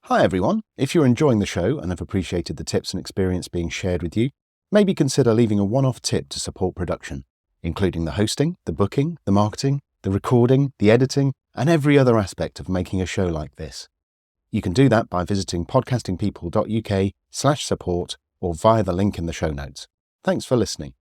Hi everyone. If you're enjoying the show and have appreciated the tips and experience being shared with you, maybe consider leaving a one-off tip to support production, including the hosting, the booking, the marketing, the recording, the editing, and every other aspect of making a show like this. You can do that by visiting podcastingpeople.uk/support or via the link in the show notes. Thanks for listening.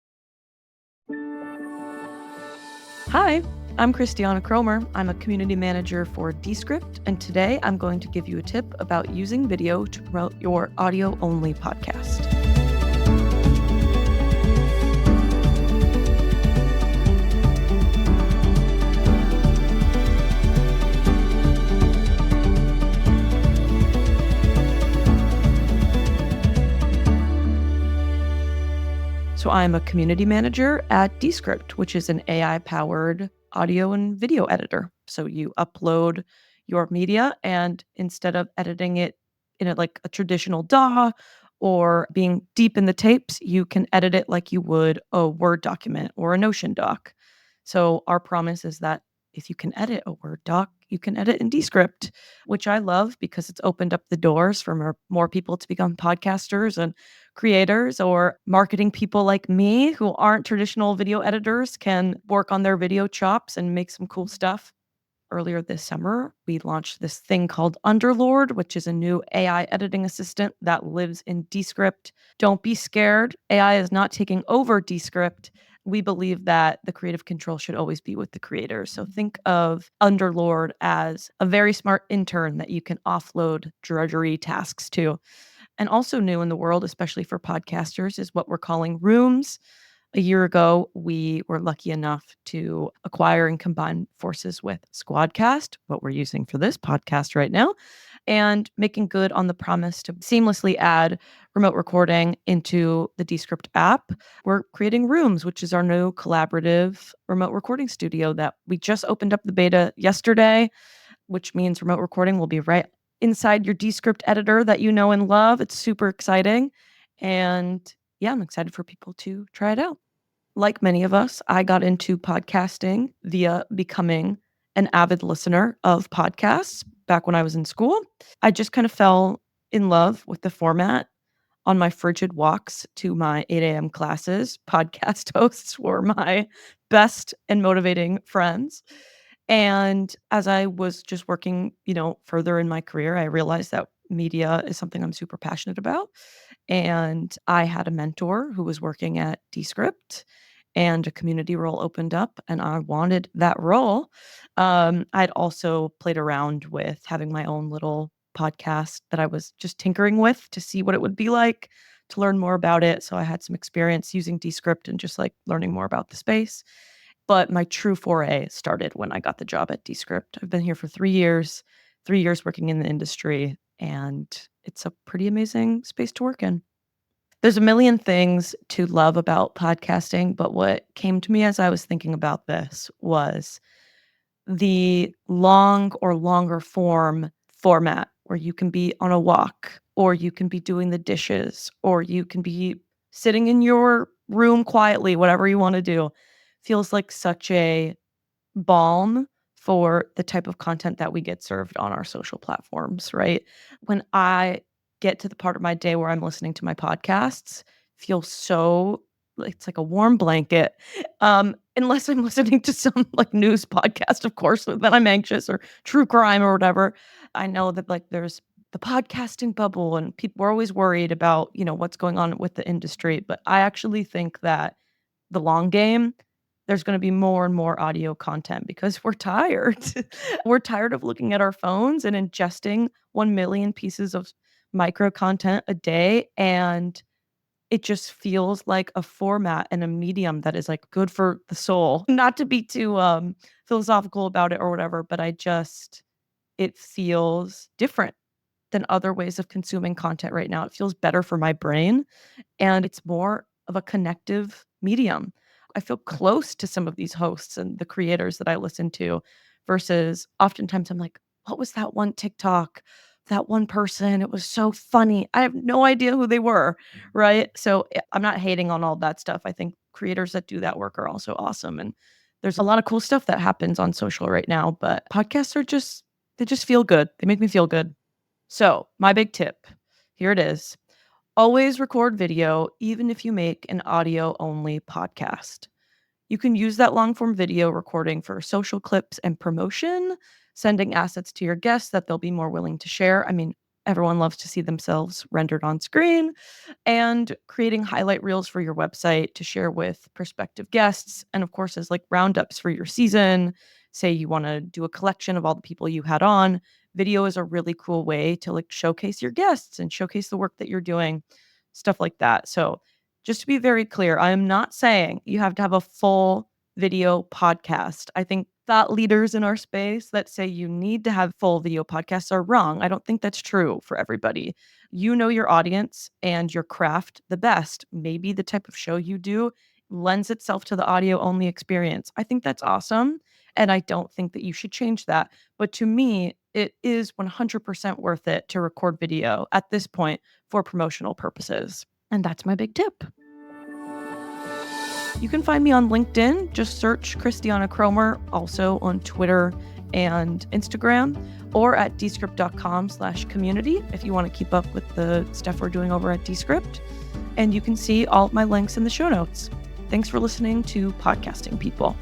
Hi, I'm Christiana Cromer. I'm a community manager for Descript, and today I'm going to give you a tip about using video to promote your audio-only podcast. So I'm a community manager at Descript, which is an AI-powered audio and video editor. So you upload your media, and instead of editing it in a traditional DAW or being deep in the tapes, you can edit it like you would a Word document or a Notion doc. So our promise is that if you can edit a Word doc, you can edit in Descript, which I love because it's opened up the doors for more people to become podcasters and creators, or marketing people like me who aren't traditional video editors can work on their video chops and make some cool stuff. Earlier this summer, we launched this thing called Underlord, which is a new AI editing assistant that lives in Descript. Don't be scared. AI is not taking over Descript. We believe that the creative control should always be with the creators. So think of Underlord as a very smart intern that you can offload drudgery tasks to. And also new in the world, especially for podcasters, is what we're calling rooms. A year ago, we were lucky enough to acquire and combine forces with Squadcast, what we're using for this podcast right now, and making good on the promise to seamlessly add remote recording into the Descript app. We're creating Rooms, which is our new collaborative remote recording studio that we just opened up the beta yesterday, which means remote recording will be right inside your Descript editor that you know and love. It's super exciting. And yeah, I'm excited for people to try it out. Like many of us, I got into podcasting via becoming an avid listener of podcasts back when I was in school. I just kind of fell in love with the format. On my frigid walks to my 8 a.m. classes, podcast hosts were my best and motivating friends. And as I was just working, further in my career, I realized that media is something I'm super passionate about. And I had a mentor who was working at Descript, and a community role opened up, and I wanted that role. I'd also played around with having my own little podcast that I was just tinkering with to see what it would be like, to learn more about it. So I had some experience using Descript and just learning more about the space. But my true foray started when I got the job at Descript. I've been here for 3 years working in the industry, and it's a pretty amazing space to work in. There's a million things to love about podcasting, but what came to me as I was thinking about this was the long or longer format where you can be on a walk, or you can be doing the dishes, or you can be sitting in your room quietly, whatever you want to do. Feels like such a balm for the type of content that we get served on our social platforms, right? When I get to the part of my day where I'm listening to my podcasts, feel so it's like a warm blanket. Unless I'm listening to some news podcast, of course, then I'm anxious, or true crime or whatever. I know that there's the podcasting bubble, and people are always worried about, what's going on with the industry. But I actually think that the long game, there's going to be more and more audio content because we're tired. We're tired of looking at our phones and ingesting 1 million pieces of micro content a day. And it just feels like a format and a medium that is good for the soul. Not to be too philosophical about it or whatever, but it feels different than other ways of consuming content right now. It feels better for my brain, and it's more of a connective medium. I feel close to some of these hosts and the creators that I listen to, versus oftentimes I'm like, what was that one TikTok? That one person, it was so funny. I have no idea who they were, right? So I'm not hating on all that stuff. I think creators that do that work are also awesome. And there's a lot of cool stuff that happens on social right now, but podcasts they just feel good. They make me feel good. So, my big tip, here it is. Always record video, even if you make an audio-only podcast. You can use that long-form video recording for social clips and promotion, sending assets to your guests that they'll be more willing to share. I mean, everyone loves to see themselves rendered on screen, and creating highlight reels for your website to share with prospective guests. And of course, as like roundups for your season. Say you want to do a collection of all the people you had on. Video is a really cool way to like showcase your guests and showcase the work that you're doing, stuff like that. So, just to be very clear, I am not saying you have to have a full video podcast. I think thought leaders in our space that say you need to have full video podcasts are wrong. I don't think that's true for everybody. You know your audience and your craft the best. Maybe the type of show you do lends itself to the audio only experience. I think that's awesome. And I don't think that you should change that. But to me, it is 100% worth it to record video at this point for promotional purposes. And that's my big tip. You can find me on LinkedIn. Just search Christiana Cromer, also on Twitter and Instagram, or at descript.com/community if you want to keep up with the stuff we're doing over at Descript. And you can see all of my links in the show notes. Thanks for listening to Podcasting People.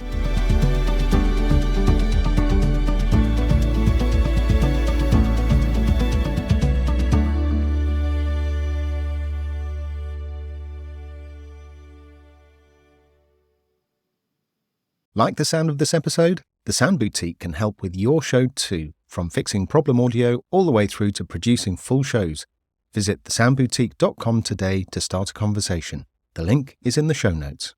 Like the sound of this episode? The Sound Boutique can help with your show too, from fixing problem audio all the way through to producing full shows. Visit thesoundboutique.com today to start a conversation. The link is in the show notes.